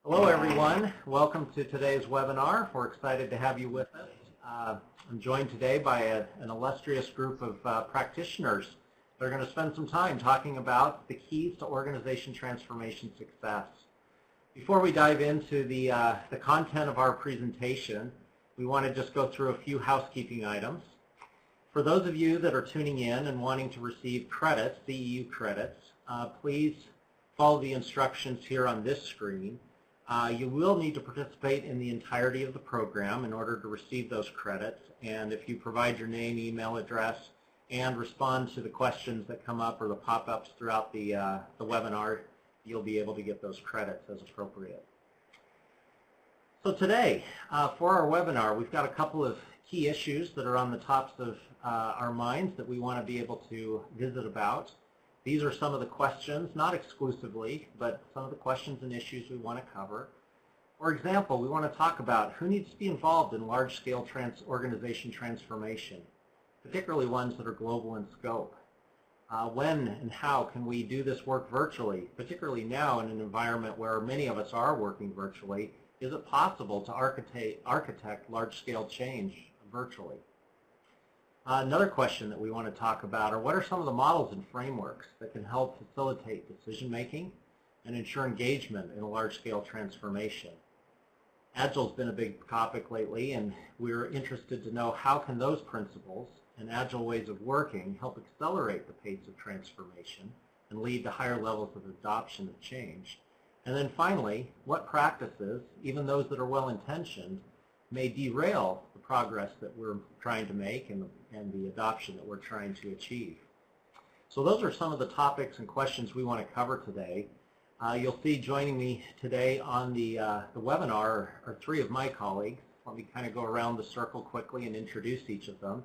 Hello everyone, welcome to today's webinar. We're excited to have you with us. I'm joined today by an illustrious group of practitioners that are going to spend some time talking about the keys to organization transformation success. Before we dive into the content of our presentation, we want to just go through a few housekeeping items. For those of you that are tuning in and wanting to receive credits, CEU credits, please follow the instructions here on this screen. You will need to participate in the entirety of the program in order to receive those credits, and if you provide your name, email address, and respond to the questions that come up or the pop-ups throughout the webinar, you'll be able to get those credits as appropriate. So today, for our webinar, we've got a couple of key issues that are on the tops of our minds that we want to be able to visit about. These are some of the questions, not exclusively, but some of the questions and issues we want to cover. For example, we want to talk about who needs to be involved in large-scale organization transformation, particularly ones that are global in scope. When and how can we do this work virtually, particularly now in an environment where many of us are working virtually? Is it possible to architect large-scale change virtually? Another question that we want to talk about are what are some of the models and frameworks that can help facilitate decision-making and ensure engagement in a large-scale transformation. Agile's been a big topic lately, and we're interested to know how can those principles and Agile ways of working help accelerate the pace of transformation and lead to higher levels of adoption of change. And then finally, what practices, even those that are well-intentioned, may derail the progress that we're trying to make and the adoption that we're trying to achieve. So those are some of the topics and questions we want to cover today. You'll see joining me today on the webinar are three of my colleagues. Let me kind of go around the circle quickly and introduce each of them.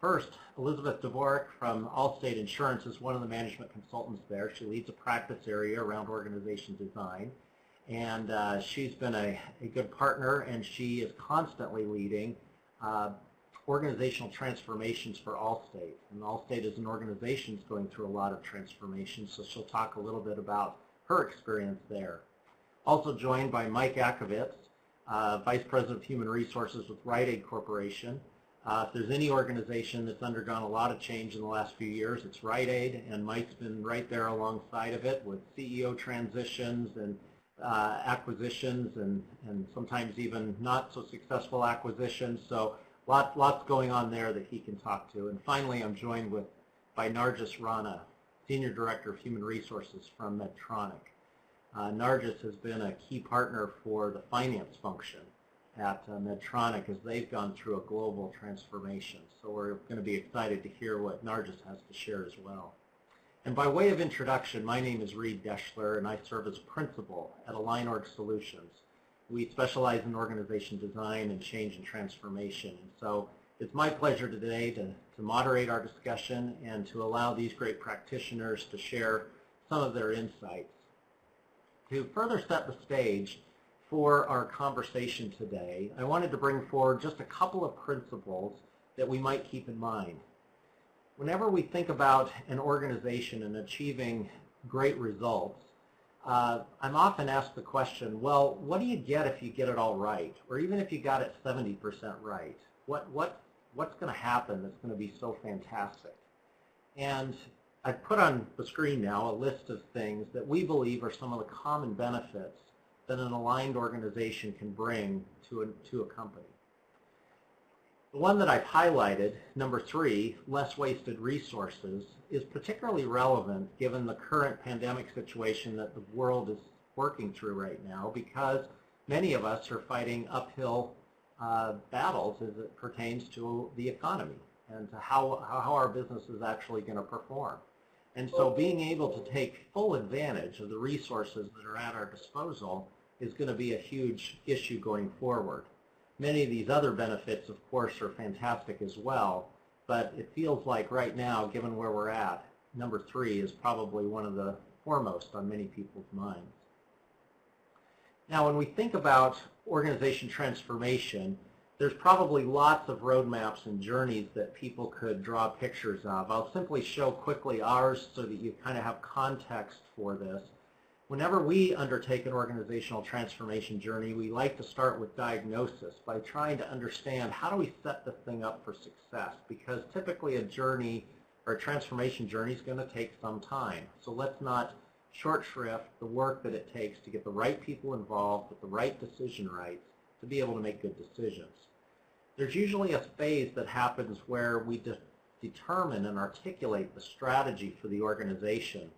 First, Elizabeth Dvorak from Allstate Insurance is one of the management consultants there. She leads a practice area around organization design. And she's been a good partner, and she is constantly leading organizational transformations for Allstate. And Allstate as an organization is going through a lot of transformation, so she'll talk a little bit about her experience there. Also joined by Mike Akovitz, Vice President of Human Resources with Reid Corporation. If there's any organization that's undergone a lot of change in the last few years, it's Reid, and Mike's been right there alongside of it with CEO transitions and acquisitions and sometimes even not so successful acquisitions. So lots going on there that he can talk to. And finally, I'm joined by Nargis Rana, Senior Director of Human Resources from Medtronic. Nargis has been a key partner for the finance function at Medtronic as they've gone through a global transformation. So we're going to be excited to hear what Nargis has to share as well. And by way of introduction, my name is Reid, and I serve as principal at AlignOrg Solutions. We specialize in organization design and change and transformation. And so it's my pleasure today to moderate our discussion and to allow these great practitioners to share some of their insights. To further set the stage for our conversation today, I wanted to bring forward just a couple of principles that we might keep in mind. Whenever we think about an organization and achieving great results, I'm often asked the question, well, what do you get if you get it all right? Or even if you got it 70% right? What's going to happen that's going to be so fantastic? And I've put on the screen now a list of things that we believe are some of the common benefits that an aligned organization can bring to a company. The one that I've highlighted, number 3, less wasted resources, is particularly relevant given the current pandemic situation that the world is working through right now, because many of us are fighting uphill battles as it pertains to the economy and to how our business is actually going to perform. And so being able to take full advantage of the resources that are at our disposal is going to be a huge issue going forward. Many of these other benefits, of course, are fantastic as well, but it feels like right now, given where we're at, number 3 is probably one of the foremost on many people's minds. Now, when we think about organization transformation, there's probably lots of roadmaps and journeys that people could draw pictures of. I'll simply show quickly ours so that you kind of have context for this. Whenever we undertake an organizational transformation journey, we like to start with diagnosis by trying to understand how do we set this thing up for success, because typically a journey or a transformation journey is going to take some time. So let's not short shrift the work that it takes to get the right people involved with the right decision rights to be able to make good decisions. There's usually a phase that happens where we determine and articulate the strategy for the organization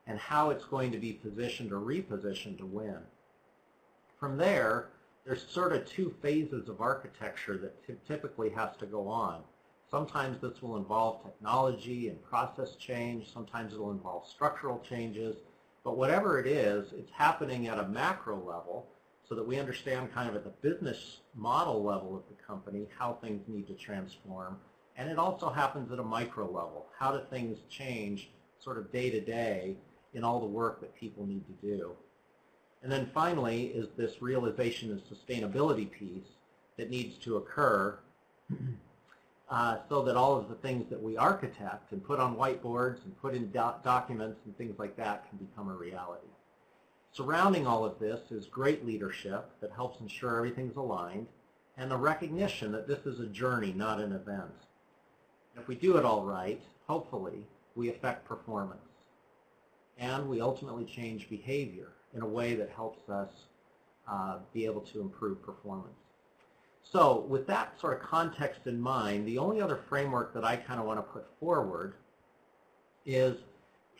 and how it's going to be positioned or repositioned to win. From there, there's sort of two phases of architecture that typically has to go on. Sometimes this will involve technology and process change. Sometimes it will involve structural changes. But whatever it is, it's happening at a macro level so that we understand kind of at the business model level of the company how things need to transform. And it also happens at a micro level. How do things change sort of day to day in all the work that people need to do? And then finally is this realization and sustainability piece that needs to occur so that all of the things that we architect and put on whiteboards and put in documents and things like that can become a reality. Surrounding all of this is great leadership that helps ensure everything's aligned, and a recognition that this is a journey, not an event. If we do it all right, hopefully, we affect performance. And we ultimately change behavior in a way that helps us be able to improve performance. So with that sort of context in mind, the only other framework that I kind of want to put forward is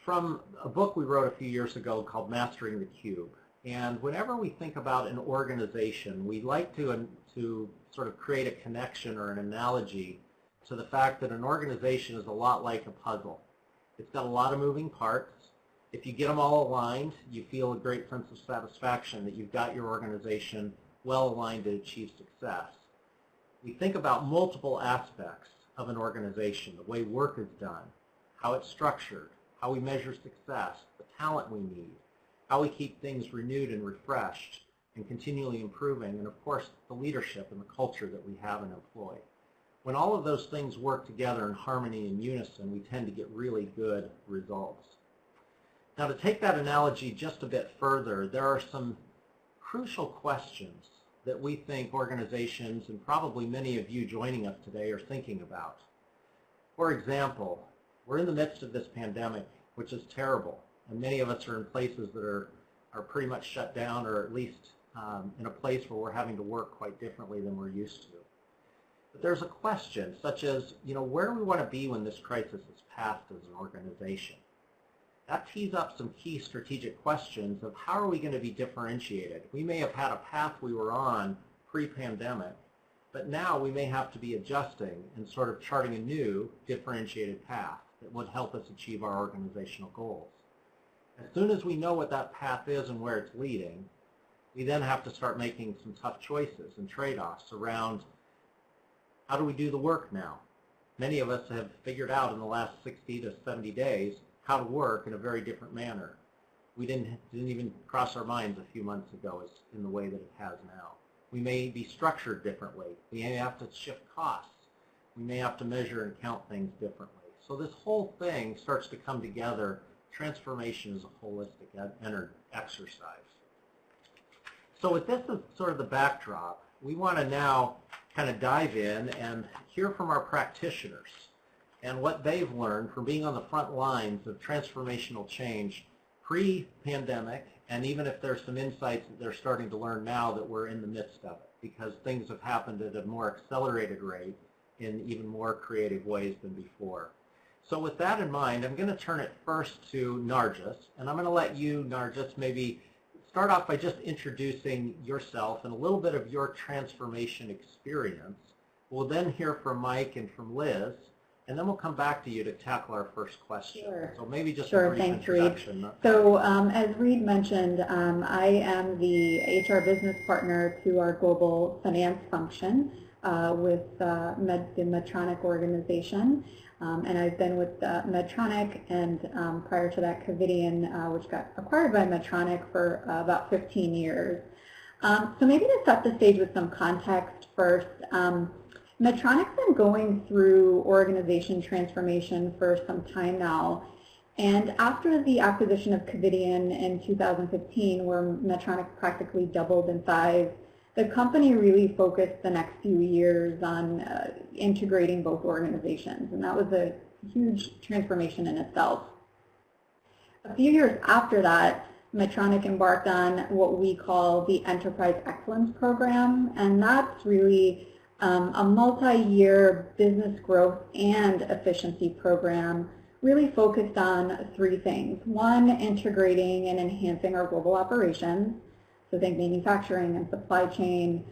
from a book we wrote a few years ago called Mastering the Cube. And whenever we think about an organization, we like to sort of create a connection or an analogy to the fact that an organization is a lot like a puzzle. It's got a lot of moving parts. If you get them all aligned, you feel a great sense of satisfaction that you've got your organization well aligned to achieve success. We think about multiple aspects of an organization, the way work is done, how it's structured, how we measure success, the talent we need, how we keep things renewed and refreshed and continually improving, and of course the leadership and the culture that we have and employ. When all of those things work together in harmony and unison, we tend to get really good results. Now, to take that analogy just a bit further, there are some crucial questions that we think organizations, and probably many of you joining us today, are thinking about. For example, we're in the midst of this pandemic, which is terrible, and many of us are in places that are pretty much shut down, or at least in a place where we're having to work quite differently than we're used to. But there's a question such as, where do we want to be when this crisis is past as an organization? That tees up some key strategic questions of how are we going to be differentiated. We may have had a path we were on pre-pandemic, but now we may have to be adjusting and sort of charting a new differentiated path that would help us achieve our organizational goals. As soon as we know what that path is and where it's leading, we then have to start making some tough choices and trade-offs around how do we do the work now. Many of us have figured out in the last 60 to 70 days how to work in a very different manner. We didn't even cross our minds a few months ago as in the way that it has now. We may be structured differently. We may have to shift costs. We may have to measure and count things differently. So this whole thing starts to come together. Transformation is a holistic exercise. So with this as sort of the backdrop, we want to now kind of dive in and hear from our practitioners and what they've learned from being on the front lines of transformational change pre-pandemic, and even if there's some insights that they're starting to learn now that we're in the midst of it, because things have happened at a more accelerated rate in even more creative ways than before. So with that in mind, I'm going to turn it first to Nargis, and I'm going to let you, Nargis, maybe start off by just introducing yourself and a little bit of your transformation experience. We'll then hear from Mike and from Liz, and then we'll come back to you to tackle our first question. Sure. So maybe just sure, a brief thanks, introduction. Reid. So as Reid mentioned, I am the HR business partner to our global finance function with the Medtronic organization. And I've been with Medtronic and prior to that Covidien, which got acquired by Medtronic, for about 15 years. So maybe to set the stage with some context first, Medtronic's been going through organization transformation for some time now, And after the acquisition of Covidian in 2015, where Medtronic practically doubled in size, the company really focused the next few years on integrating both organizations, and that was a huge transformation in itself. A few years after that, Medtronic embarked on what we call the Enterprise Excellence Program, and that's really a multi-year business growth and efficiency program really focused on three things. One, integrating and enhancing our global operations, so think manufacturing and supply chain.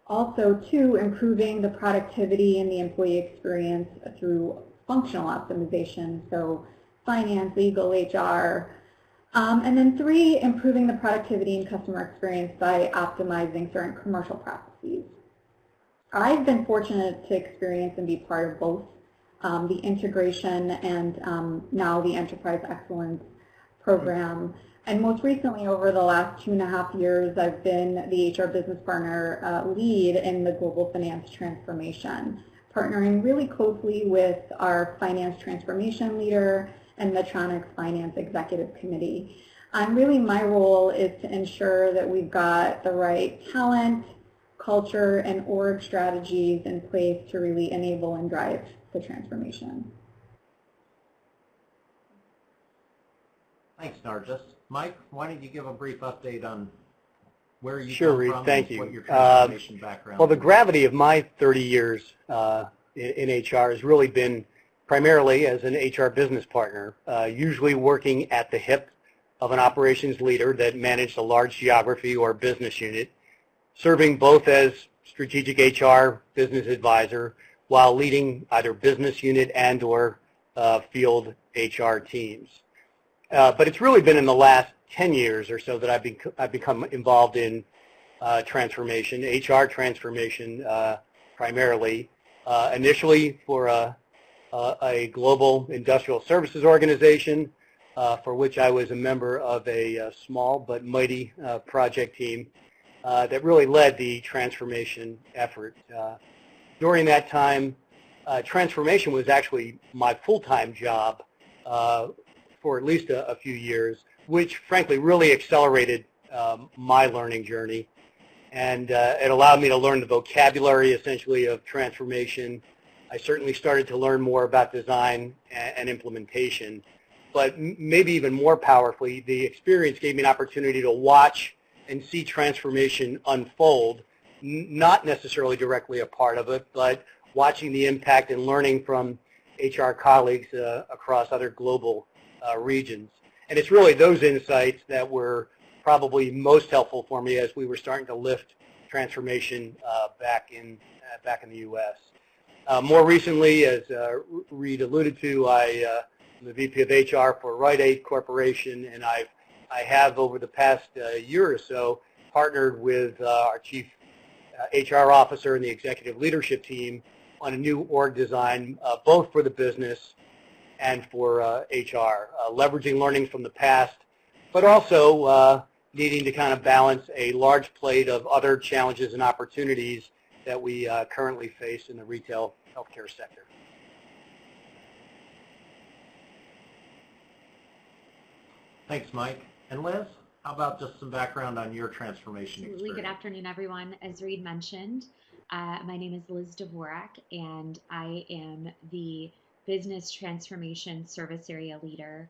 Also, two, improving the productivity and the employee experience through functional optimization, so finance, legal, HR. And then three, improving the productivity and customer experience by optimizing certain commercial processes. I've been fortunate to experience and be part of both the integration and now the Enterprise Excellence Program. And most recently, over the last 2.5 years, I've been the HR business partner lead in the global finance transformation, partnering really closely with our finance transformation leader and Medtronic's finance executive committee. And really my role is to ensure that we've got the right talent, culture, and org strategies in place to really enable and drive the transformation. Thanks, Nargis. Mike, why don't you give a brief update on where you Sure, come Reid, from thank and you. what your transformation background Well, the is? gravity of my 30 years in HR has really been primarily as an HR business partner, usually working at the hip of an operations leader that managed a large geography or business unit, serving both as strategic HR business advisor while leading either business unit and or field HR teams. But it's really been in the last 10 years or so that I've become involved in transformation, HR transformation primarily, initially for a global industrial services organization for which I was a member of a small but mighty project team that really led the transformation effort. During that time, transformation was actually my full-time job for at least a few years, which frankly really accelerated my learning journey. And it allowed me to learn the vocabulary essentially of transformation. I certainly started to learn more about design and implementation. But maybe even more powerfully, the experience gave me an opportunity to watch and see transformation unfold, not necessarily directly a part of it, but watching the impact and learning from HR colleagues across other global regions. And it's really those insights that were probably most helpful for me as we were starting to lift transformation back in the U.S. More recently, as Reid alluded to, I'm the VP of HR for Rite Corporation, and I have over the past year or so partnered with our Chief HR Officer and the executive leadership team on a new org design, both for the business and for HR, leveraging learnings from the past, but also needing to kind of balance a large plate of other challenges and opportunities that we currently face in the retail healthcare sector. Thanks, Mike. And Liz, how about just some background on your transformation Absolutely. experience? Good afternoon, everyone. As Reid mentioned, my name is Liz Dvorak, and I am the Business Transformation Service Area Leader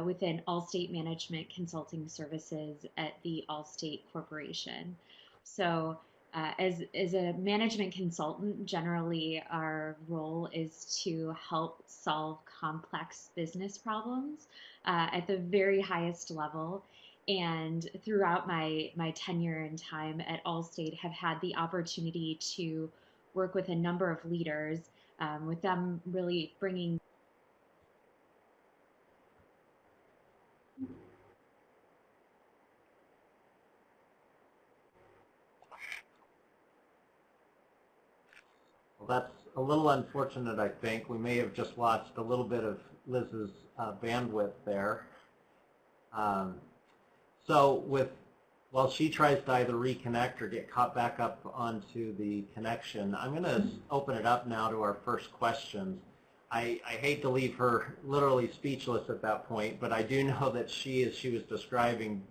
within Allstate Management Consulting Services at the Allstate Corporation. So as a management consultant, generally our role is to help solve complex business problems at the very highest level. And throughout my tenure and time at Allstate, have had the opportunity to work with a number of leaders, with them really bringing Well, that's a little unfortunate, I think. We may have just lost a little bit of Liz's bandwidth there. While she tries to either reconnect or get caught back up onto the connection, I'm going to open it up now to our first questions. I hate to leave her literally speechless at that point, but I do know that she, as she was describing,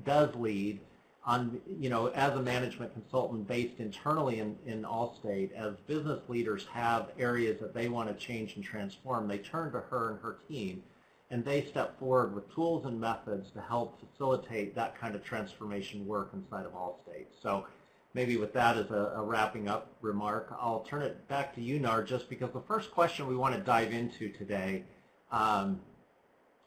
does lead on, as a management consultant based internally in Allstate. As business leaders have areas that they want to change and transform, they turn to her and her team, and they step forward with tools and methods to help facilitate that kind of transformation work inside of Allstate. So maybe with that as a wrapping up remark, I'll turn it back to you, Nar, just because the first question we want to dive into today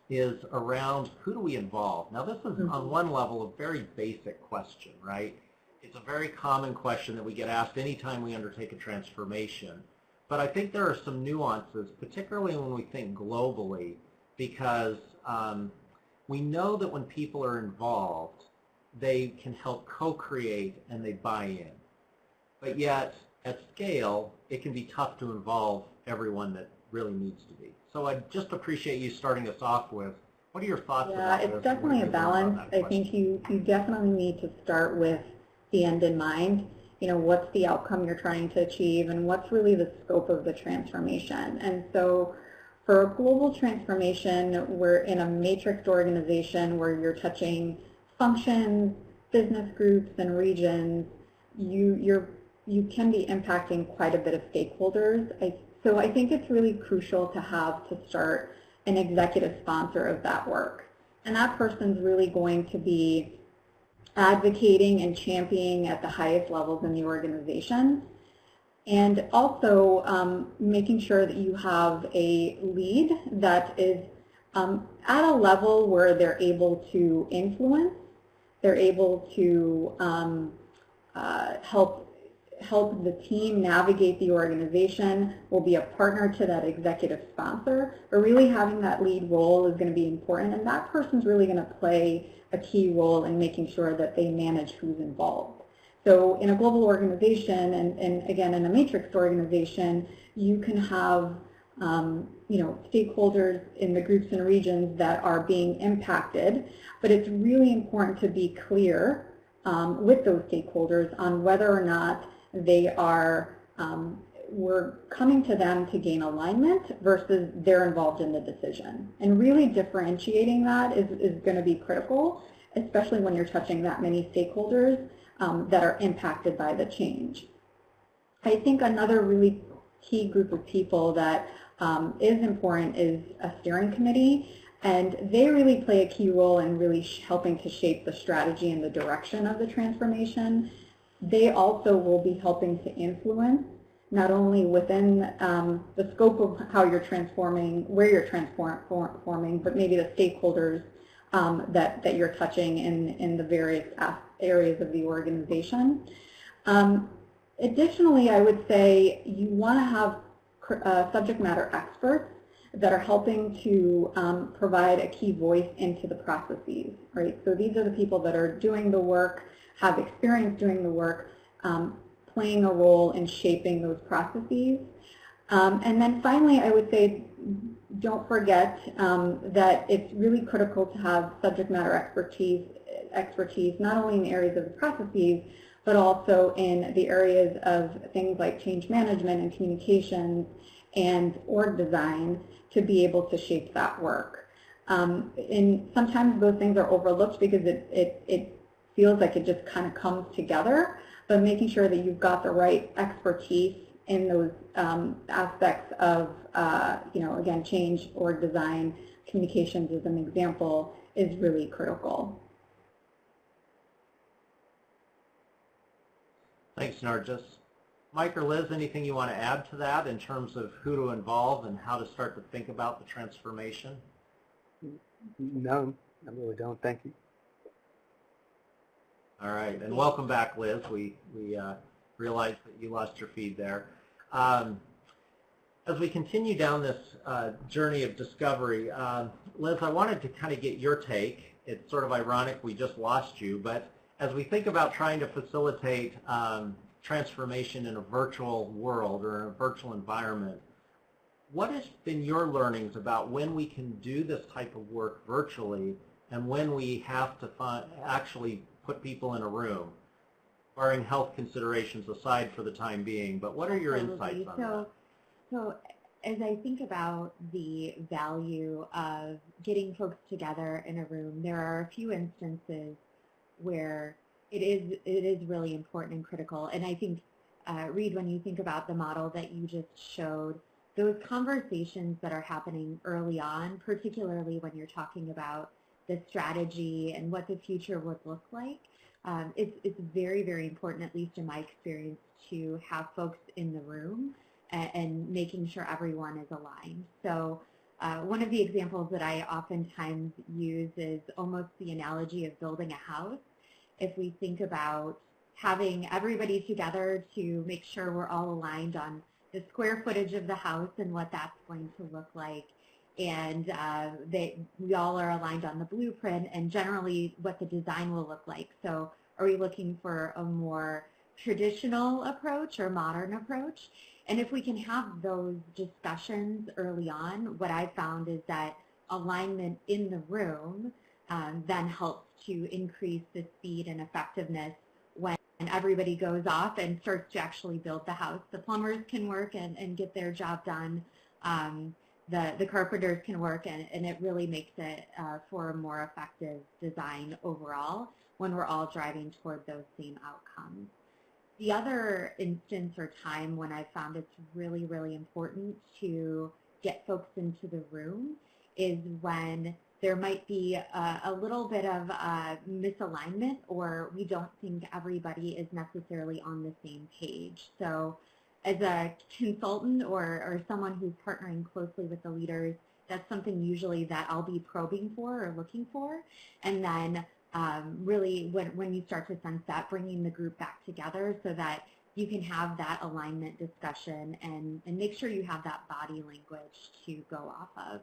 is around who do we involve? Now this is on one level a very basic question, right? It's a very common question that we get asked anytime we undertake a transformation. But I think there are some nuances, particularly when we think globally, because we know that when people are involved, they can help co-create and they buy in. But yet, at scale, it can be tough to involve everyone that really needs to be. So I'd just appreciate you starting us off with, what are your thoughts about this? Yeah, it's definitely a balance. I think you definitely need to start with the end in mind. What's the outcome you're trying to achieve and what's really the scope of the transformation. And so for a global transformation, we're in a matrixed organization where you're touching functions, business groups, and regions. You can be impacting quite a bit of stakeholders. So I think it's really crucial to start an executive sponsor of that work. And that person's really going to be advocating and championing at the highest levels in the organization. And also making sure that you have a lead that is at a level where they're able to influence, they're able to help the team navigate the organization, will be a partner to that executive sponsor, but really having that lead role is going to be important, and that person's really going to play a key role in making sure that they manage who's involved. So in a global organization, and again in a matrix organization, you can have stakeholders in the groups and regions that are being impacted, but it's really important to be clear with those stakeholders on whether or not they are, we're coming to them to gain alignment versus they're involved in the decision. And really differentiating that is going to be critical, especially when you're touching that many stakeholders that are impacted by the change. I think another really key group of people that is important is a steering committee, and they really play a key role in really helping to shape the strategy and the direction of the transformation. They also will be helping to influence not only within the scope of how you're transforming, where you're transforming, but maybe the stakeholders that you're touching in the various areas of the organization. Additionally, I would say you want to have subject matter experts that are helping to provide a key voice into the processes, right? So these are the people that are doing the work, have experience doing the work, playing a role in shaping those processes. And then finally, I would say, don't forget that it's really critical to have subject matter expertise not only in the areas of the processes, but also in the areas of things like change management and communications and org design to be able to shape that work. And sometimes those things are overlooked because it feels like it just kind of comes together, but making sure that you've got the right expertise in those aspects of, again, change, org design, communications as an example, is really critical. Thanks, Nargis. Mike or Liz, anything you want to add to that in terms of who to involve and how to start to think about the transformation? No, I really don't. Thank you. All right, and welcome back, Liz. We realized that you lost your feed there. As we continue down this journey of discovery, Liz, I wanted to kind of get your take. It's sort of ironic we just lost you, but as we think about trying to facilitate transformation in a virtual world or in a virtual environment, what has been your learnings about when we can do this type of work virtually and when we have to actually put people in a room, barring health considerations aside for the time being? But what are your insights on that? So as I think about the value of getting folks together in a room, there are a few instances where it is really important and critical. And I think, Reid, when you think about the model that you just showed, those conversations that are happening early on, particularly when you're talking about the strategy and what the future would look like, it's very, very important, at least in my experience, to have folks in the room and making sure everyone is aligned. So one of the examples that I oftentimes use is almost the analogy of building a house. If we think about having everybody together to make sure we're all aligned on the square footage of the house and what that's going to look like, and we all are aligned on the blueprint and generally what the design will look like. So are we looking for a more traditional approach or modern approach? And if we can have those discussions early on, what I've found is that alignment in the room then helps to increase the speed and effectiveness when everybody goes off and starts to actually build the house. The plumbers can work and get their job done. The carpenters can work, and it really makes it for a more effective design overall when we're all driving toward those same outcomes. The other instance or time when I found it's really, really important to get folks into the room is when there might be a little bit of misalignment, or we don't think everybody is necessarily on the same page. So as a consultant or someone who's partnering closely with the leaders, that's something usually that I'll be probing for or looking for. And then really when you start to sense that, bringing the group back together so that you can have that alignment discussion and make sure you have that body language to go off of.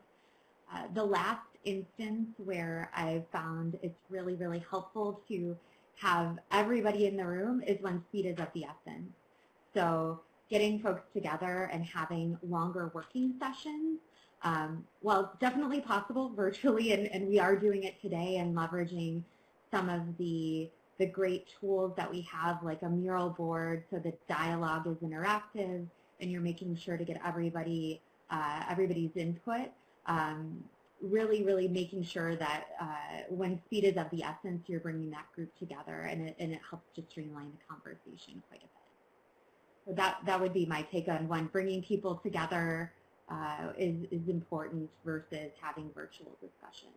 The last instance where I've found it's really, really helpful to have everybody in the room is when speed is of the essence. So getting folks together and having longer working sessions, well, it's definitely possible virtually, and we are doing it today and leveraging some of the great tools that we have, like a mural board, so the dialogue is interactive and you're making sure to get everybody's input. Really, really making sure that when speed is of the essence, you're bringing that group together, and it helps to streamline the conversation quite a bit. So that would be my take on when bringing people together is important versus having virtual discussion.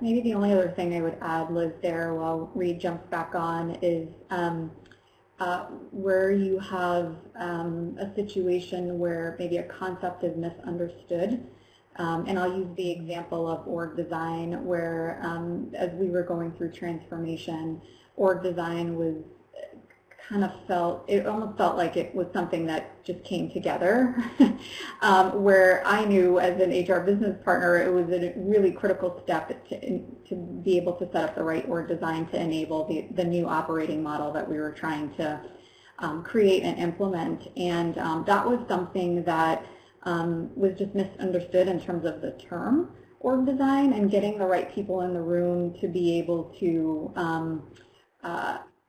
Maybe the only other thing I would add, Liz, there while Reid jumps back on is where you have a situation where maybe a concept is misunderstood. And I'll use the example of org design where as we were going through transformation, org design was it almost felt like it was something that just came together, where I knew as an HR business partner it was a really critical step to be able to set up the right org design to enable the new operating model that we were trying to create and implement. And that was something that was just misunderstood in terms of the term org design, and getting the right people in the room to be able to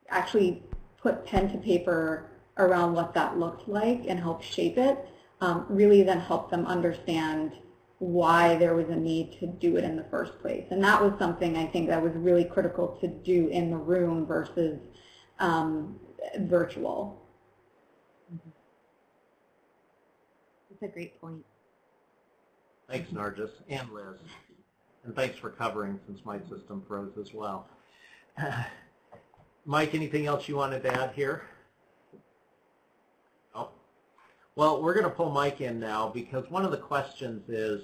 actually put pen to paper around what that looked like and help shape it, really then help them understand why there was a need to do it in the first place. And that was something I think that was really critical to do in the room versus virtual. That's a great point. Thanks, Nargis and Liz. And thanks for covering since my system froze as well. Mike, anything else you wanted to add here? Oh. Well, we're going to pull Mike in now because one of the questions is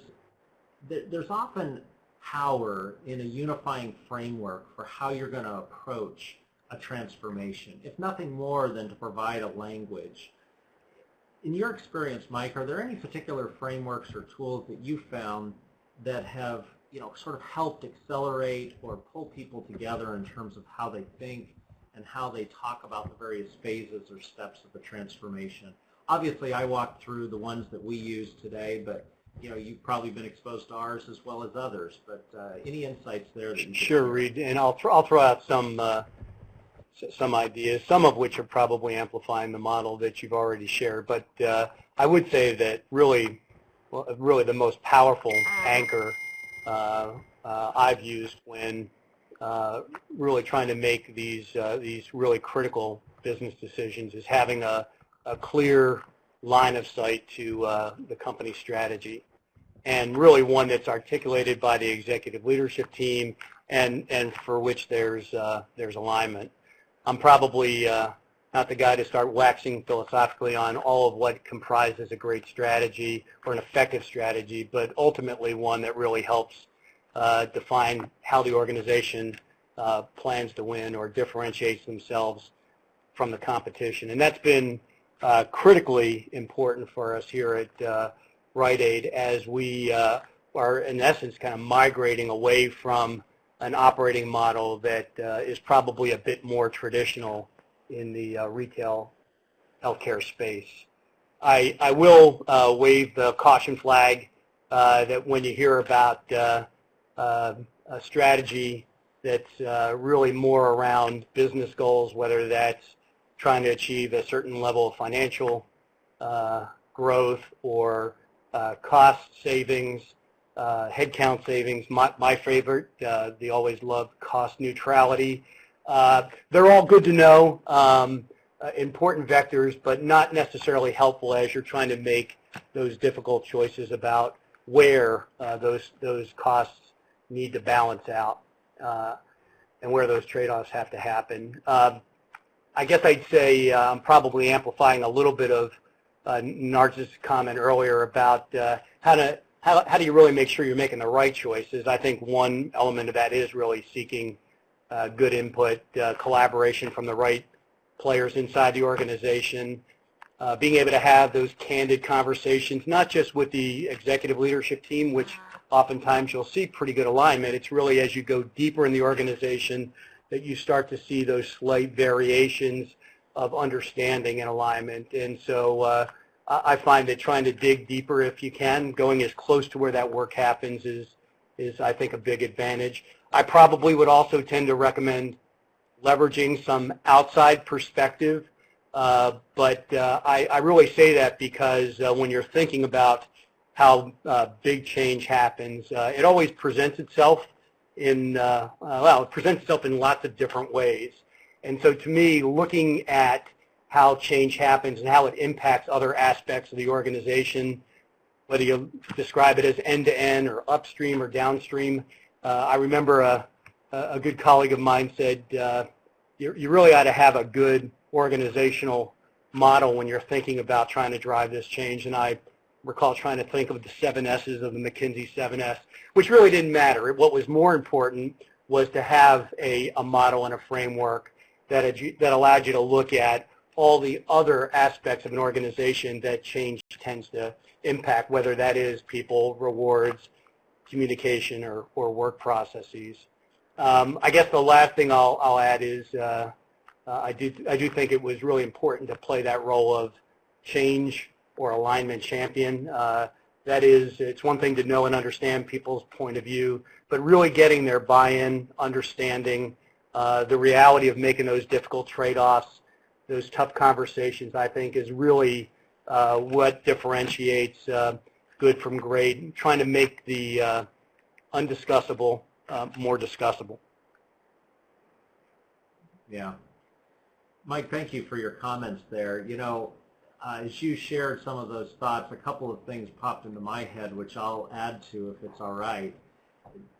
there's often power in a unifying framework for how you're going to approach a transformation, if nothing more than to provide a language. In your experience, Mike, are there any particular frameworks or tools that you found that have, sort of helped accelerate or pull people together in terms of how they think and how they talk about the various phases or steps of the transformation? Obviously, I walked through the ones that we use today, but you've probably been exposed to ours as well as others. But any insights there? That you could Sure, share? Reid, and I'll throw out some ideas, some of which are probably amplifying the model that you've already shared. But I would say that really the most powerful anchor I've used when really trying to make these really critical business decisions is having a clear line of sight to the company strategy, and really one that's articulated by the executive leadership team and for which there's alignment. I'm probably not the guy to start waxing philosophically on all of what comprises a great strategy or an effective strategy, but ultimately one that really helps define how the organization plans to win or differentiates themselves from the competition. And that's been critically important for us here at Rite as we are, in essence, kind of migrating away from an operating model that is probably a bit more traditional in the retail healthcare space. I will wave the caution flag that when you hear about a strategy that's really more around business goals, whether that's trying to achieve a certain level of financial growth or cost savings, headcount savings, my favorite, they always love cost neutrality. They're all good to know, important vectors, but not necessarily helpful as you're trying to make those difficult choices about where those costs need to balance out and where those trade-offs have to happen. I guess I'd say I'm probably amplifying a little bit of Narcis's comment earlier about how do you really make sure you're making the right choices. I think one element of that is really seeking good input, collaboration from the right players inside the organization, being able to have those candid conversations, not just with the executive leadership team, which oftentimes you'll see pretty good alignment. It's really as you go deeper in the organization that you start to see those slight variations of understanding and alignment. And so I find that trying to dig deeper if you can, going as close to where that work happens is I think, a big advantage. I probably would also tend to recommend leveraging some outside perspective, but I really say that because when you're thinking about how big change happens, it always presents itself in lots of different ways. And so to me, looking at how change happens and how it impacts other aspects of the organization, whether you describe it as end-to-end or upstream or downstream, I remember a good colleague of mine said, you really ought to have a good organizational model when you're thinking about trying to drive this change. And I recall trying to think of the 7 S's of the McKinsey 7S, which really didn't matter. What was more important was to have a model and a framework that allowed you to look at all the other aspects of an organization that change tends to impact, whether that is people, rewards, communication, or work processes. I guess the last thing I'll add is I do think it was really important to play that role of change or alignment champion. That is, it's one thing to know and understand people's point of view, but really getting their buy-in, understanding the reality of making those difficult trade-offs, those tough conversations, I think, is really what differentiates good from great, trying to make the undiscussable more discussable. Yeah. Mike, thank you for your comments there. You know, as you shared some of those thoughts, a couple of things popped into my head, which I'll add to if it's all right.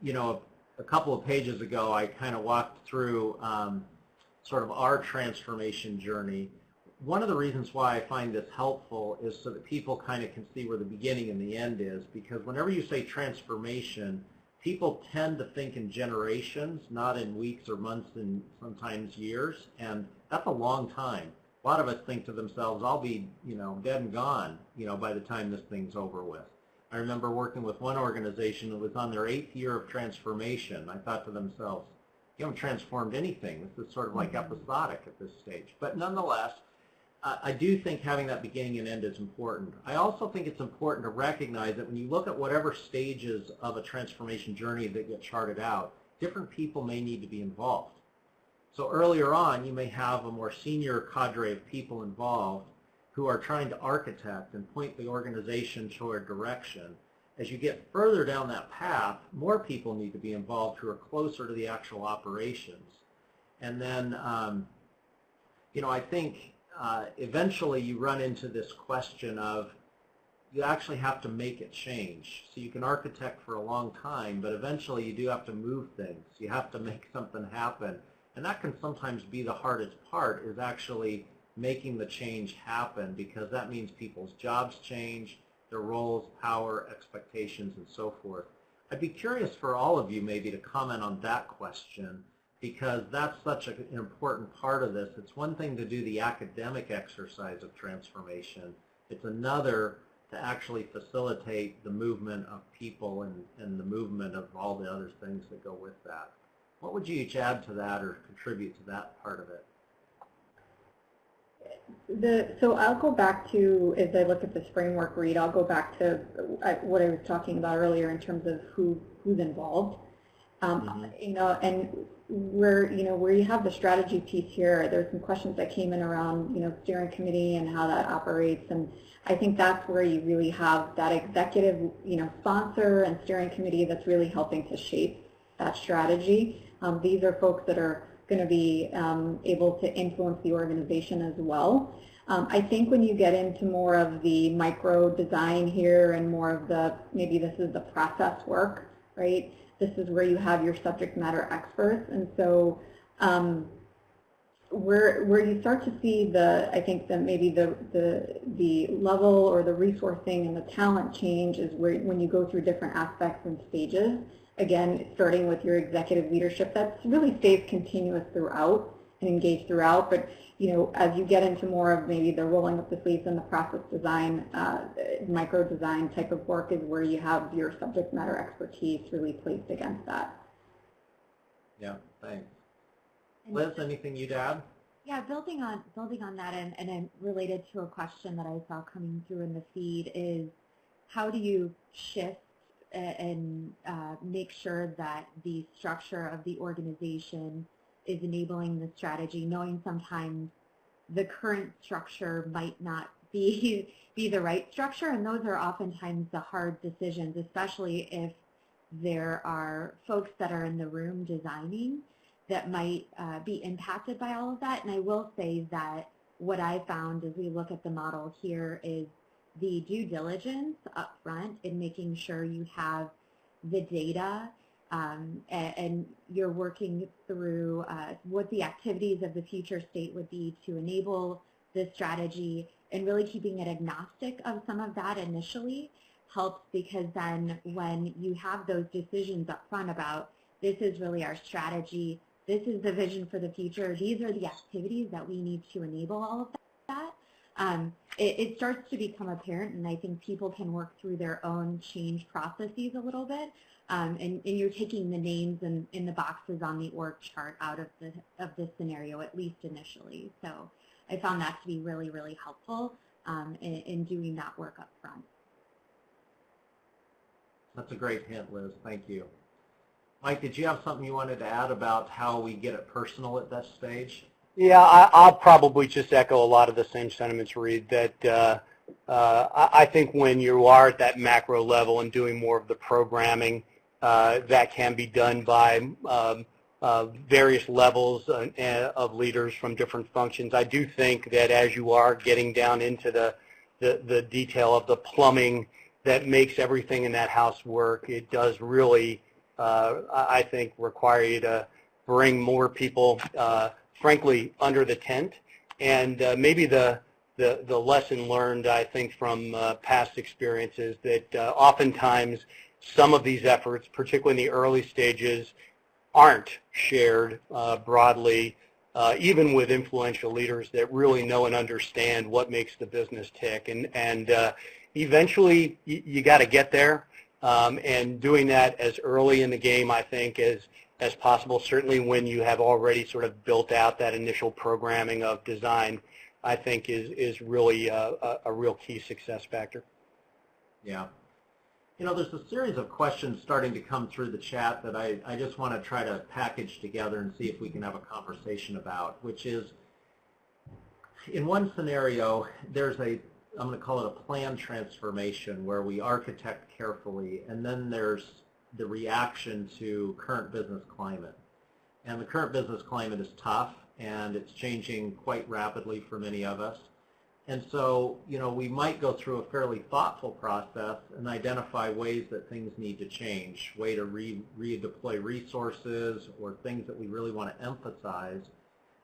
You know, a couple of pages ago, I kind of walked through sort of our transformation journey. One of the reasons why I find this helpful is so that people kind of can see where the beginning and the end is, because whenever you say transformation, people tend to think in generations, not in weeks or months and sometimes years, and that's a long time. A lot of us think to themselves, I'll be, dead and gone, by the time this thing's over with. I remember working with one organization that was on their 8th year of transformation. I thought to themselves, you haven't transformed anything. This is sort of like episodic at this stage. But nonetheless, I do think having that beginning and end is important. I also think it's important to recognize that when you look at whatever stages of a transformation journey that get charted out, different people may need to be involved. So earlier on, you may have a more senior cadre of people involved who are trying to architect and point the organization toward direction. As you get further down that path, more people need to be involved who are closer to the actual operations. And then, I think eventually you run into this question of you actually have to make it change. So you can architect for a long time, but eventually you do have to move things. You have to make something happen. And that can sometimes be the hardest part, is actually making the change happen, because that means people's jobs change, their roles, power, expectations, and so forth. I'd be curious for all of you maybe to comment on that question, because that's such an important part of this. It's one thing to do the academic exercise of transformation. It's another to actually facilitate the movement of people and the movement of all the other things that go with that. What would you each add to that or contribute to that part of it? So I'll go back to, as I look at this framework, Reid, I'll go back to what I was talking about earlier in terms of who's involved. And where you have the strategy piece here, there's some questions that came in around steering committee and how that operates, and I think that's where you really have that executive sponsor and steering committee that's really helping to shape that strategy. These are folks that are going to be able to influence the organization as well. I think when you get into more of the micro design here and more of the, maybe this is the process work, right? This is where you have your subject matter experts, and so where you start to see maybe the level or the resourcing and the talent change is when you go through different aspects and stages. Again, starting with your executive leadership, that really stays continuous throughout and engaged throughout. But as you get into more of maybe the rolling up the sleeves and the process design, micro design type of work is where you have your subject matter expertise really placed against that. Yeah, thanks. Liz, anything you'd add? Yeah, building on that, and related to a question that I saw coming through in the feed is, how do you shift and make sure that the structure of the organization is enabling the strategy, knowing sometimes the current structure might not be the right structure, and those are oftentimes the hard decisions, especially if there are folks that are in the room designing that might be impacted by all of that. And I will say that what I found as we look at the model here is the due diligence up front in making sure you have the data and you're working through what the activities of the future state would be to enable this strategy, and really keeping it agnostic of some of that initially helps, because then when you have those decisions up front about this is really our strategy, this is the vision for the future, these are the activities that we need to enable all of that, it starts to become apparent, and I think people can work through their own change processes a little bit, and you're taking the names in the boxes on the org chart out of this scenario, at least initially. So I found that to be really, really helpful in doing that work up front. That's a great hint, Liz. Thank you. Mike, did you have something you wanted to add about how we get it personal at this stage? Yeah, I'll probably just echo a lot of the same sentiments, Reid, that I think when you are at that macro level and doing more of the programming, that can be done by various levels of leaders from different functions. I do think that as you are getting down into the detail of the plumbing that makes everything in that house work, it does really, I think, require you to bring more people, frankly, under the tent. And maybe the lesson learned, I think, from past experiences, that oftentimes some of these efforts, particularly in the early stages, aren't shared broadly, even with influential leaders that really know and understand what makes the business tick. And eventually, you got to get there, and doing that as early in the game, I think, as possible, certainly when you have already sort of built out that initial programming of design, I think is really a real key success factor. Yeah. You know, there's a series of questions starting to come through the chat that I just want to try to package together and see if we can have a conversation about, which is, in one scenario, there's I'm going to call it a planned transformation where we architect carefully, and then there's the reaction to current business climate. And the current business climate is tough, and it's changing quite rapidly for many of us. And so, you know, we might go through a fairly thoughtful process and identify ways that things need to change, way to redeploy resources or things that we really want to emphasize.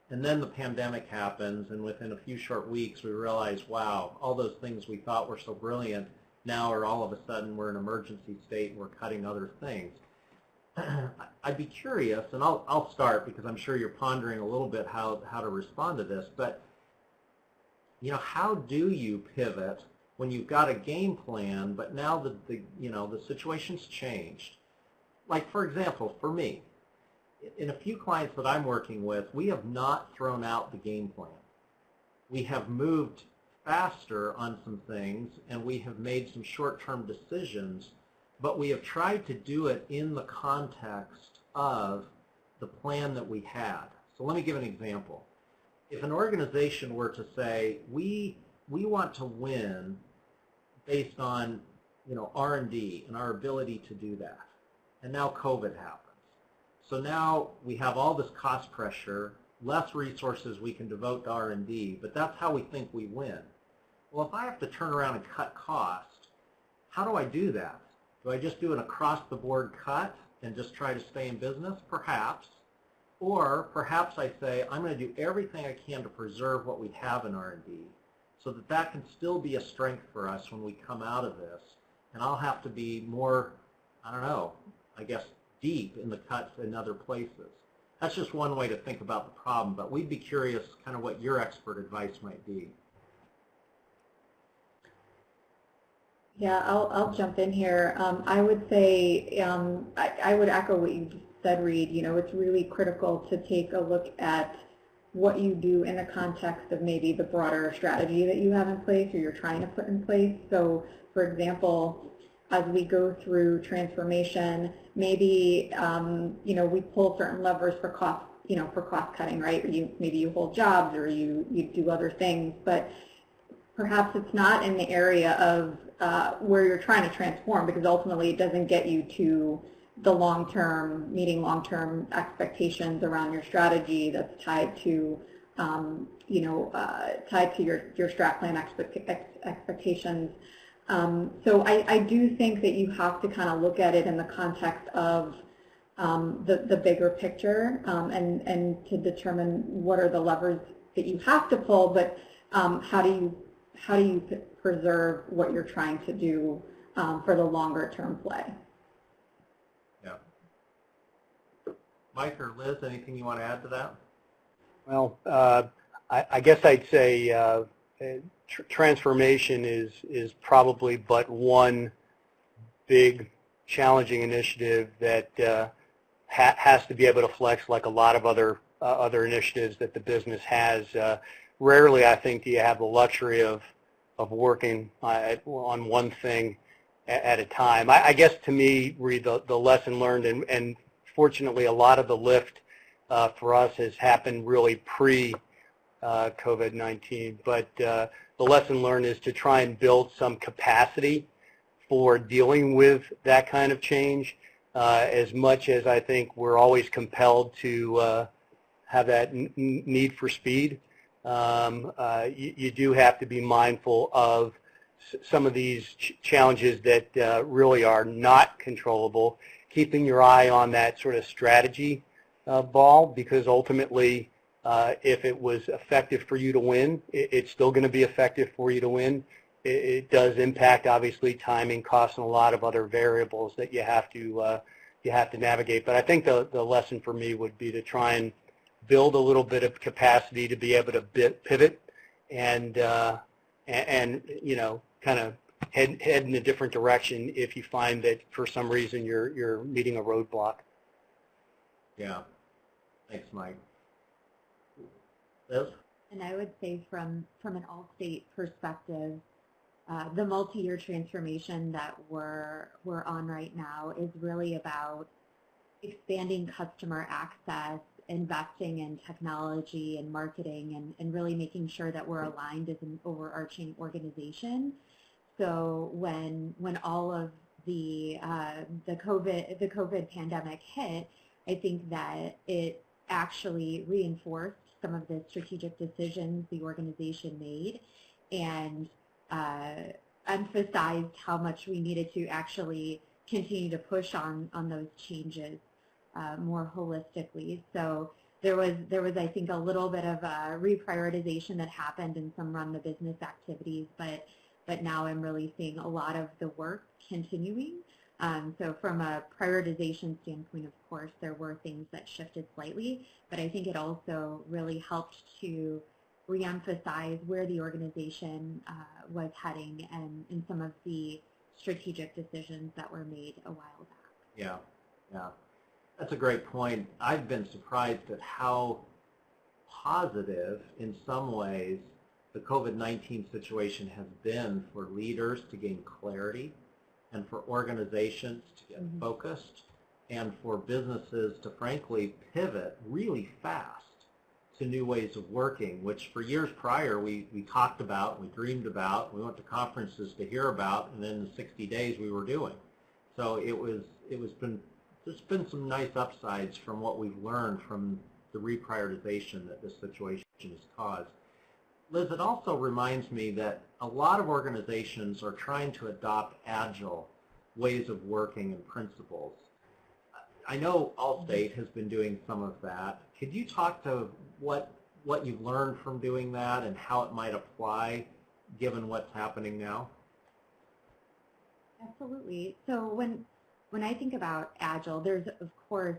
And then the pandemic happens, and within a few short weeks we realize, wow, all those things we thought were so brilliant now are all of a sudden we're in emergency state and we're cutting other things. I'd be curious, and I'll start because I'm sure you're pondering a little bit how to respond to this, but you know, how do you pivot when you've got a game plan, but now the situation's changed? Like, for example, for me, in a few clients that I'm working with, we have not thrown out the game plan. We have moved faster on some things, and we have made some short-term decisions, but we have tried to do it in the context of the plan that we had. So let me give an example. If an organization were to say, we want to win based on, you know, R&D and our ability to do that, and now COVID happens. So now we have all this cost pressure, less resources we can devote to R&D, but that's how we think we win. Well, if I have to turn around and cut cost, how do I do that? Do I just do an across-the-board cut and just try to stay in business? Perhaps. Or perhaps I say, I'm going to do everything I can to preserve what we have in R&D so that that can still be a strength for us when we come out of this. And I'll have to be more, I don't know, I guess deep in the cuts in other places. That's just one way to think about the problem, but we'd be curious kind of what your expert advice might be. Yeah, I'll jump in here. I would say I would echo what you just said, Reid. You know, it's really critical to take a look at what you do in the context of maybe the broader strategy that you have in place or you're trying to put in place. So, for example, as we go through transformation, maybe you know, we pull certain levers for cost, you know, for cost cutting, right? Maybe you hold jobs or you do other things, but perhaps it's not in the area of where you're trying to transform, because ultimately it doesn't get you to the long-term, meeting long-term expectations around your strategy that's tied to, you know, tied to your strat plan expectations. So I do think that you have to kind of look at it in the context of the bigger picture and to determine what are the levers that you have to pull, but how do you preserve what you're trying to do for the longer term play? Yeah. Mike or Liz, anything you want to add to that? Well, I guess I'd say transformation is probably but one big challenging initiative that has to be able to flex like a lot of other initiatives that the business has. Rarely, I think, do you have the luxury of working on one thing at a time. I guess to me, Reid, the lesson learned, and fortunately a lot of the lift for us has happened really pre-COVID-19, but the lesson learned is to try and build some capacity for dealing with that kind of change, as much as I think we're always compelled to have that need for speed. You do have to be mindful of some of these challenges that really are not controllable, keeping your eye on that sort of strategy ball, because ultimately if it was effective for you to win, it's still going to be effective for you to win. It does impact, obviously, timing, costs, and a lot of other variables that you have to navigate. But I think the lesson for me would be to try and build a little bit of capacity to be able to pivot and you know, kind of head in a different direction if you find that for some reason you're meeting a roadblock. Yeah. Thanks, Mike. Liz? And I would say from an Allstate perspective, the multi-year transformation that we're on right now is really about expanding customer access, investing in technology and marketing, and really making sure that we're aligned as an overarching organization. So when all of the COVID pandemic hit, I think that it actually reinforced some of the strategic decisions the organization made, and emphasized how much we needed to actually continue to push on those changes more holistically. So there was I think a little bit of a reprioritization that happened in some run the business activities, but now I'm really seeing a lot of the work continuing. So from a prioritization standpoint, of course, there were things that shifted slightly, but I think it also really helped to reemphasize where the organization was heading and some of the strategic decisions that were made a while back. Yeah, yeah. That's a great point. I've been surprised at how positive, in some ways, the COVID-19 situation has been for leaders to gain clarity and for organizations to get focused and for businesses to, frankly, pivot really fast to new ways of working, which for years prior we talked about, we dreamed about, we went to conferences to hear about, and then in 60 days we were doing. So there's been some nice upsides from what we've learned from the reprioritization that this situation has caused. Liz, it also reminds me that a lot of organizations are trying to adopt agile ways of working and principles. I know Allstate has been doing some of that. Could you talk to what you've learned from doing that and how it might apply given what's happening now? Absolutely. So when I think about Agile, there's of course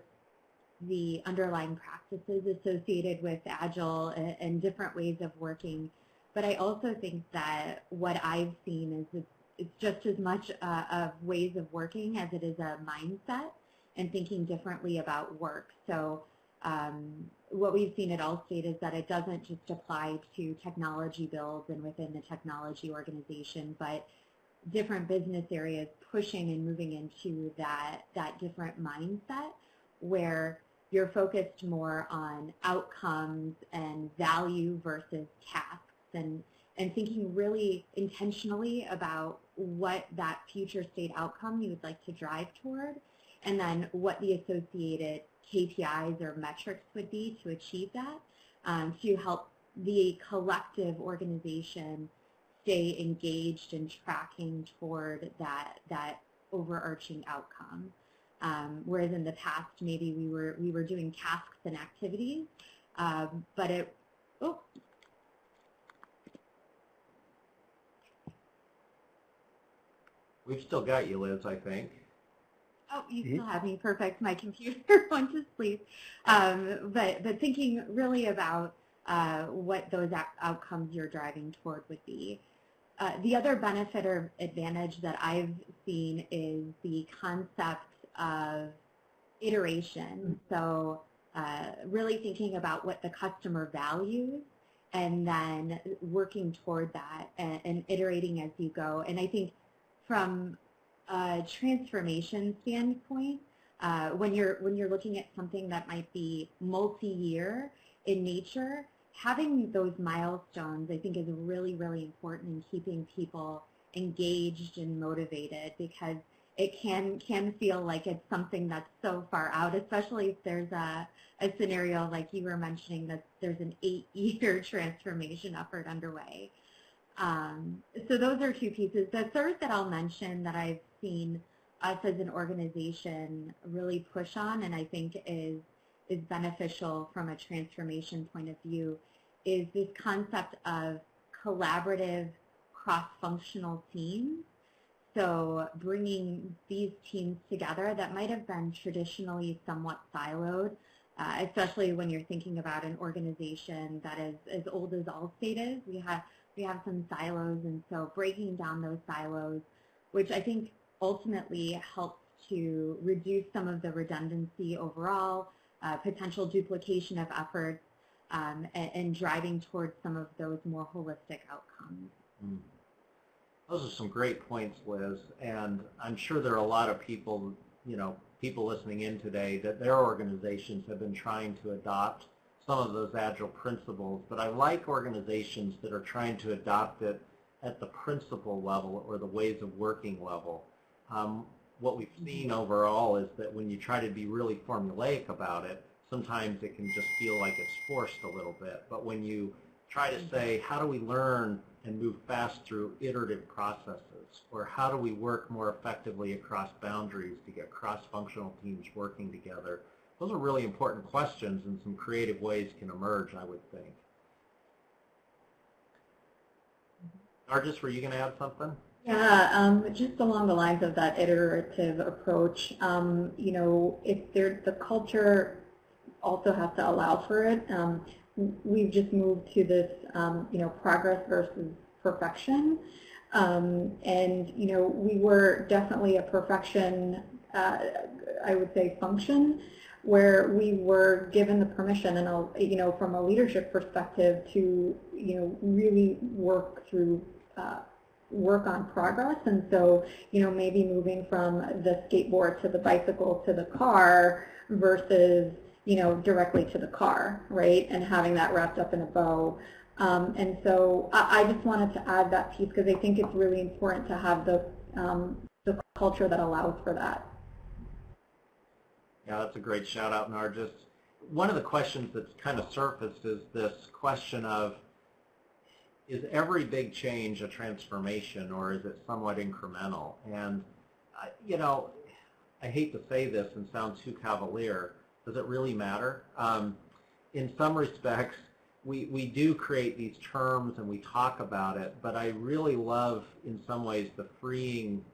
the underlying practices associated with Agile and different ways of working, but I also think that what I've seen is it's just as much of ways of working as it is a mindset and thinking differently about work. So what we've seen at Allstate is that it doesn't just apply to technology builds and within the technology organization, but different business areas pushing and moving into that different mindset where you're focused more on outcomes and value versus tasks and thinking really intentionally about what that future state outcome you would like to drive toward, and then what the associated KPIs or metrics would be to achieve that, to help the collective organization stay engaged and tracking toward that overarching outcome. Whereas in the past, maybe we were doing tasks and activities, but We've still got you, Liz, I think. Oh, you still have me. Perfect. My computer went to sleep. But thinking really about what those outcomes you're driving toward would be. The other benefit or advantage that I've seen is the concept of iteration. So really thinking about what the customer values and then working toward that and iterating as you go. And I think from a transformation standpoint, when you're looking at something that might be multi-year in nature, having those milestones, I think, is really, really important in keeping people engaged and motivated, because it can feel like it's something that's so far out, especially if there's a scenario like you were mentioning that there's an 8-year transformation effort underway. So those are two pieces. The third that I'll mention that I've seen us as an organization really push on, and I think is beneficial from a transformation point of view, is this concept of collaborative cross-functional teams. So bringing these teams together that might have been traditionally somewhat siloed, especially when you're thinking about an organization that is as old as Allstate is. We have some silos, and so breaking down those silos, which I think ultimately helps to reduce some of the redundancy overall, potential duplication of efforts, and driving towards some of those more holistic outcomes. Mm. Those are some great points, Liz, and I'm sure there are a lot of people, people listening in today that their organizations have been trying to adopt some of those Agile principles, but I like organizations that are trying to adopt it at the principle level or the ways of working level. What we've seen overall is that when you try to be really formulaic about it, sometimes it can just feel like it's forced a little bit. But when you try to say, how do we learn and move fast through iterative processes, or how do we work more effectively across boundaries to get cross-functional teams working together, those are really important questions, and some creative ways can emerge, I would think. Nargis, were you going to add something? Yeah, just along the lines of that iterative approach, the culture also has to allow for it. We've just moved to this, progress versus perfection, and we were definitely a perfection, I would say, function, where we were given the permission, and from a leadership perspective, to really work on progress. And so maybe moving from the skateboard to the bicycle to the car versus directly to the car, right, and having that wrapped up in a bow. And so I just wanted to add that piece because I think it's really important to have the culture that allows for that. Yeah, that's a great shout out, Nargis. One of the questions that's kind of surfaced is this question of, is every big change a transformation, or is it somewhat incremental? And, I hate to say this and sound too cavalier. Does it really matter? In some respects, we do create these terms and we talk about it, but I really love, in some ways, the freeing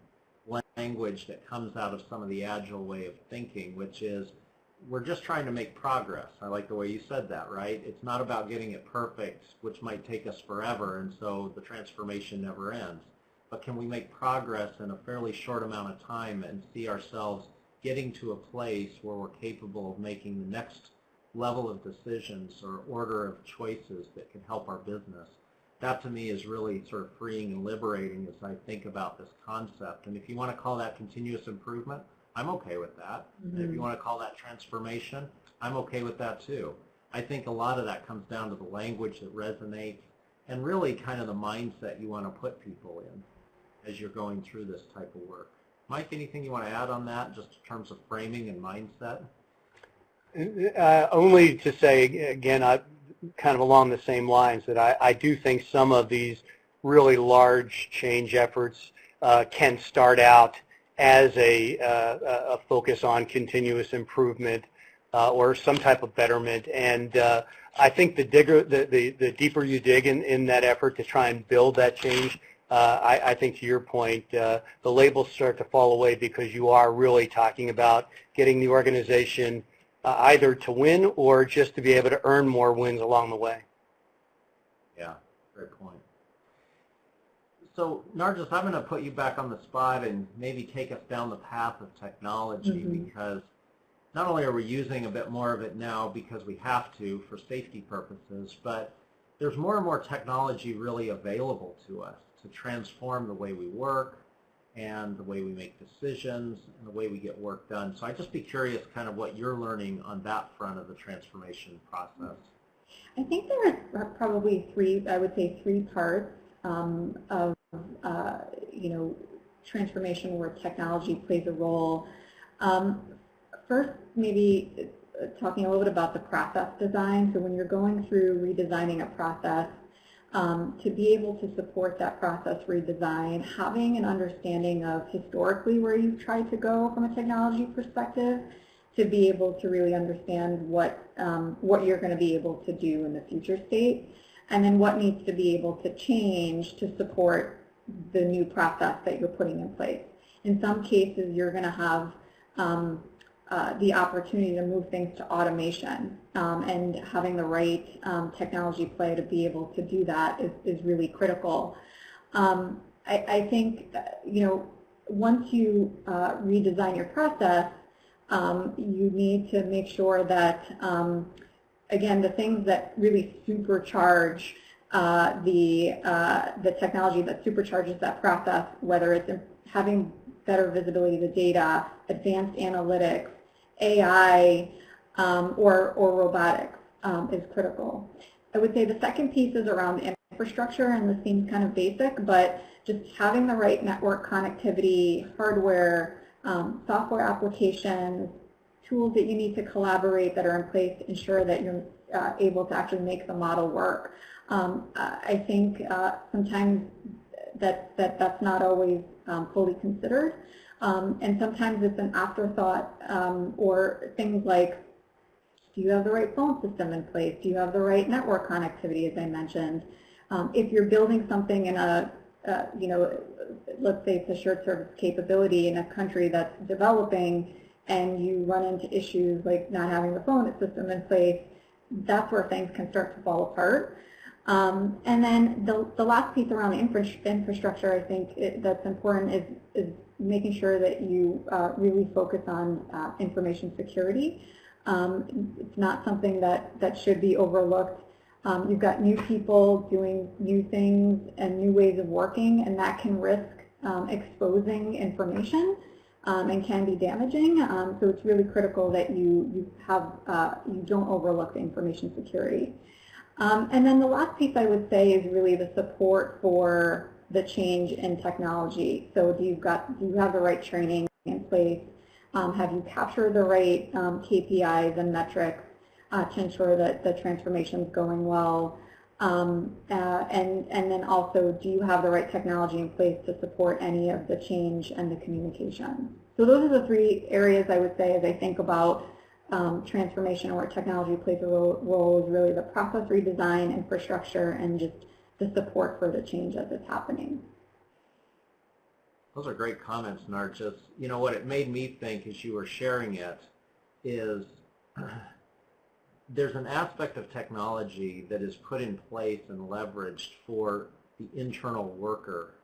language that comes out of some of the Agile way of thinking, which is, we're just trying to make progress. I like the way you said that, right? It's not about getting it perfect, which might take us forever, and so the transformation never ends. But can we make progress in a fairly short amount of time and see ourselves getting to a place where we're capable of making the next level of decisions or order of choices that can help our business? That, to me, is really sort of freeing and liberating as I think about this concept. And if you want to call that continuous improvement, I'm okay with that. Mm-hmm. And if you want to call that transformation, I'm okay with that too. I think a lot of that comes down to the language that resonates and really kind of the mindset you want to put people in as you're going through this type of work. Mike, anything you want to add on that, just in terms of framing and mindset? Only to say, again, kind of along the same lines, that I do think some of these really large change efforts can start out as a focus on continuous improvement or some type of betterment. And I think the deeper you dig in that effort to try and build that change, I think, to your point, the labels start to fall away, because you are really talking about getting the organization either to win or just to be able to earn more wins along the way. Yeah, great point. So, Nargis, I'm going to put you back on the spot and maybe take us down the path of technology, mm-hmm. because not only are we using a bit more of it now because we have to for safety purposes, but there's more and more technology really available to us to transform the way we work and the way we make decisions and the way we get work done. So I'd just be curious kind of what you're learning on that front of the transformation process. I think there are probably three parts of transformation where technology plays a role. First, maybe talking a little bit about the process design. So when you're going through redesigning a process, to be able to support that process redesign, having an understanding of historically where you've tried to go from a technology perspective, to be able to really understand what you're going to be able to do in the future state, and then what needs to be able to change to support the new process that you're putting in place. In some cases, you're going to have the opportunity to move things to automation, and having the right technology play to be able to do that is really critical. I think once you redesign your process, you need to make sure that again, the things that really supercharge the technology that supercharges that process, whether it's having better visibility of the data, advanced analytics, AI, or robotics is critical. I would say the second piece is around infrastructure, and this seems kind of basic, but just having the right network connectivity, hardware, software applications, tools that you need to collaborate that are in place to ensure that you're able to actually make the model work. I think sometimes that's not always fully considered, and sometimes it's an afterthought, or things like, do you have the right phone system in place? Do you have the right network connectivity, as I mentioned? If you're building something in a, let's say it's a shared service capability in a country that's developing, and you run into issues like not having the phone system in place, that's where things can start to fall apart. And then the last piece around infrastructure, I think that's important is making sure that you really focus on information security. It's not something that should be overlooked. You've got new people doing new things and new ways of working, and that can risk exposing information and can be damaging. So it's really critical that you don't overlook the information security. And then the last piece I would say is really the support for the change in technology. So do you have the right training in place? Have you captured the right KPIs and metrics to ensure that the transformation is going well? And then also, do you have the right technology in place to support any of the change and the communication? So those are the three areas I would say as I think about transformation or where technology plays a role is really the process redesign, infrastructure, and just the support for the change as it's happening. Those are great comments, Narcis. You know, what it made me think as you were sharing it is there's an aspect of technology that is put in place and leveraged for the internal worker.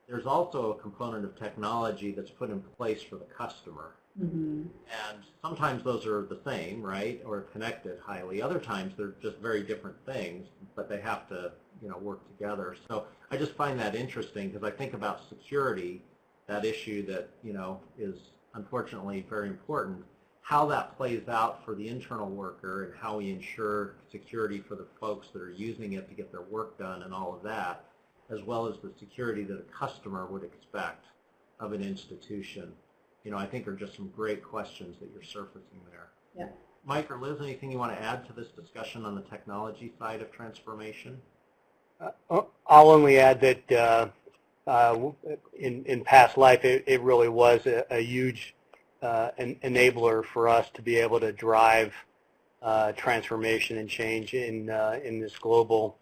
There's also a component of technology that's put in place for the customer. Mm-hmm. And sometimes those are the same, right, or connected highly. Other times they're just very different things, but they have to, work together. So I just find that interesting because I think about security, that issue that, is unfortunately very important, how that plays out for the internal worker and how we ensure security for the folks that are using it to get their work done and all of that, as well as the security that a customer would expect of an institution. I think are just some great questions that you're surfacing there. Yeah. Mike or Liz, anything you want to add to this discussion on the technology side of transformation? I'll only add that in past life, it really was a huge enabler for us to be able to drive transformation and change in this global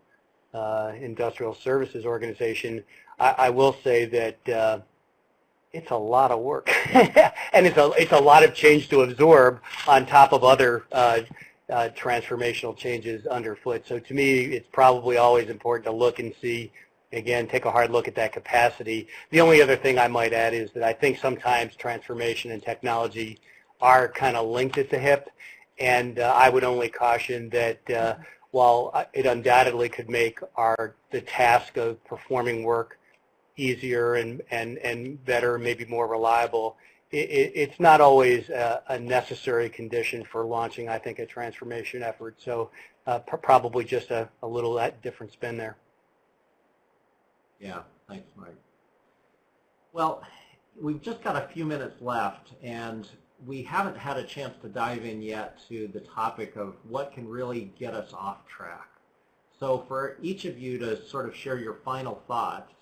industrial services organization. I will say that it's a lot of work, and it's a lot of change to absorb on top of other transformational changes underfoot. So to me, it's probably always important to look and see, again, take a hard look at that capacity. The only other thing I might add is that I think sometimes transformation and technology are kind of linked at the hip, and I would only caution that while it undoubtedly could make the task of performing work easier and better, maybe more reliable, it's not always a necessary condition for launching, I think, a transformation effort. So probably just a little different spin there. Yeah, thanks, Mike. Well, we've just got a few minutes left, and we haven't had a chance to dive in yet to the topic of what can really get us off track. So for each of you to sort of share your final thoughts,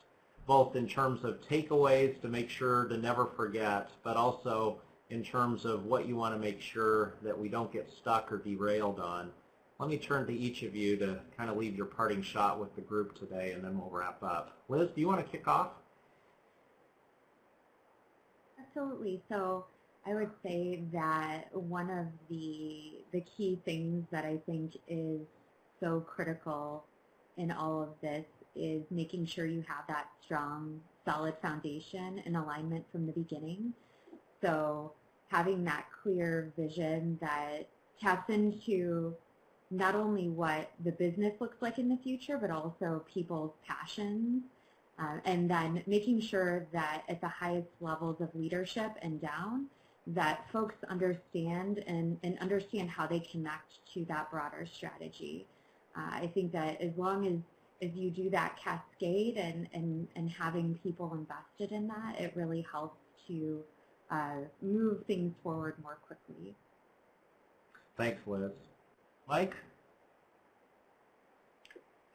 both in terms of takeaways to make sure to never forget, but also in terms of what you want to make sure that we don't get stuck or derailed on. Let me turn to each of you to kind of leave your parting shot with the group today, and then we'll wrap up. Liz, do you want to kick off? Absolutely. So I would say that one of the key things that I think is so critical in all of this is making sure you have that strong, solid foundation and alignment from the beginning. So having that clear vision that taps into not only what the business looks like in the future, but also people's passions. And then making sure that at the highest levels of leadership and down, that folks understand and understand how they connect to that broader strategy. I think that as long as you do that cascade and having people invested in that, it really helps to move things forward more quickly. Thanks, Liz. Mike?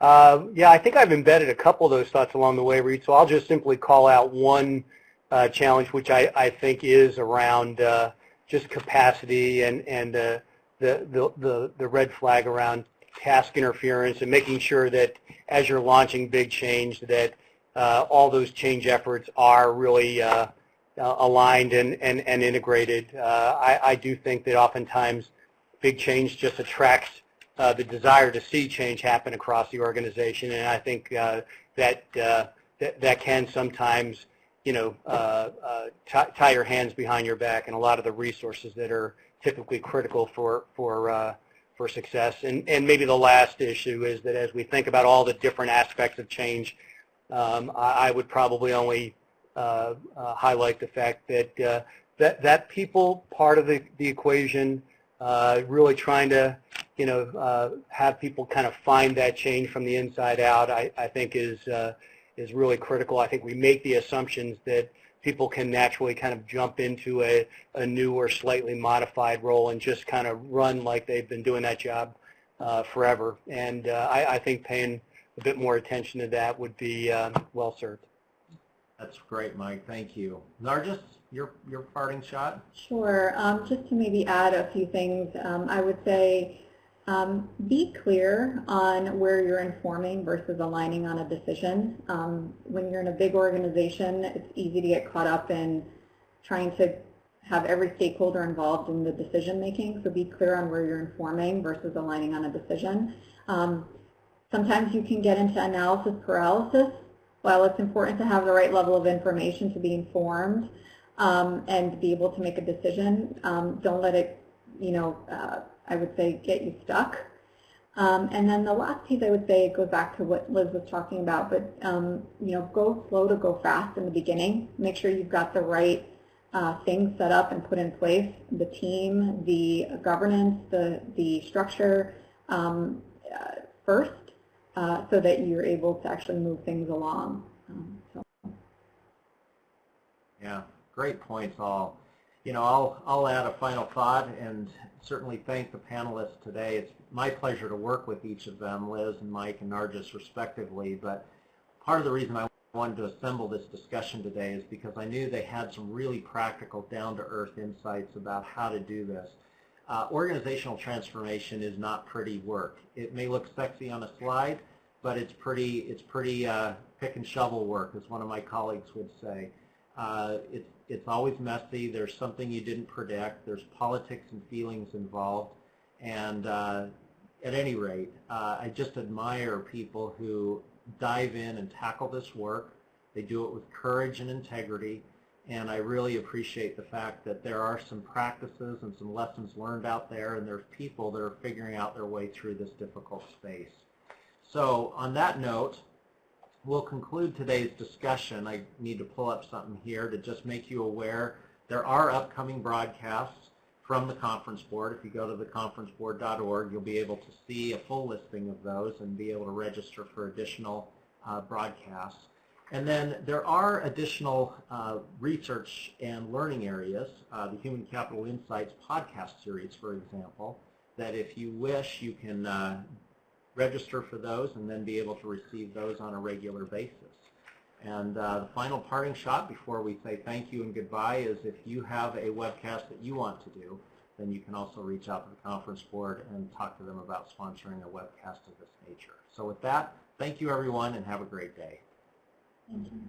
Yeah, I think I've embedded a couple of those thoughts along the way, Reid, so I'll just simply call out one challenge, which I think is around just capacity and the red flag around task interference and making sure that as you're launching big change that all those change efforts are really aligned and integrated. I do think that oftentimes big change just attracts the desire to see change happen across the organization, and I think that can sometimes, tie your hands behind your back and a lot of the resources that are typically critical for success. And maybe the last issue is that as we think about all the different aspects of change, I would probably only highlight the fact that that people part of the equation, really trying to have people kind of find that change from the inside out, I think is really critical. I think we make the assumptions that people can naturally kind of jump into a new or slightly modified role and just kind of run like they've been doing that job forever. And I think paying a bit more attention to that would be well served. That's great, Mike. Thank you. Nargis, your parting shot? Sure. Just to maybe add a few things, I would say be clear on where you're informing versus aligning on a decision. When you're in a big organization, it's easy to get caught up in trying to have every stakeholder involved in the decision making, so be clear on where you're informing versus aligning on a decision. Sometimes you can get into analysis paralysis. While it's important to have the right level of information to be informed and be able to make a decision, don't let it, I would say, get you stuck. And then the last piece I would say goes back to what Liz was talking about, but go slow to go fast in the beginning. Make sure you've got the right things set up and put in place, the team, the governance, the structure first, so that you're able to actually move things along. Yeah, great points all. I'll add a final thought and certainly thank the panelists today. It's my pleasure to work with each of them, Liz and Mike and Nargis respectively, but part of the reason I wanted to assemble this discussion today is because I knew they had some really practical, down-to-earth insights about how to do this. Organizational transformation is not pretty work. It may look sexy on a slide, but it's pretty pick and shovel work, as one of my colleagues would say. It's always messy. There's something you didn't predict. There's politics and feelings involved. And at any rate, I just admire people who dive in and tackle this work. They do it with courage and integrity. And I really appreciate the fact that there are some practices and some lessons learned out there, and there's people that are figuring out their way through this difficult space. So on that note, we'll conclude today's discussion. I need to pull up something here to just make you aware. There are upcoming broadcasts from the conference board. If you go to theconferenceboard.org, you'll be able to see a full listing of those and be able to register for additional broadcasts. And then there are additional research and learning areas, the Human Capital Insights podcast series, for example, that if you wish, you can register for those and then be able to receive those on a regular basis. And the final parting shot before we say thank you and goodbye is if you have a webcast that you want to do, then you can also reach out to the conference board and talk to them about sponsoring a webcast of this nature. So with that, thank you everyone and have a great day. Thank you.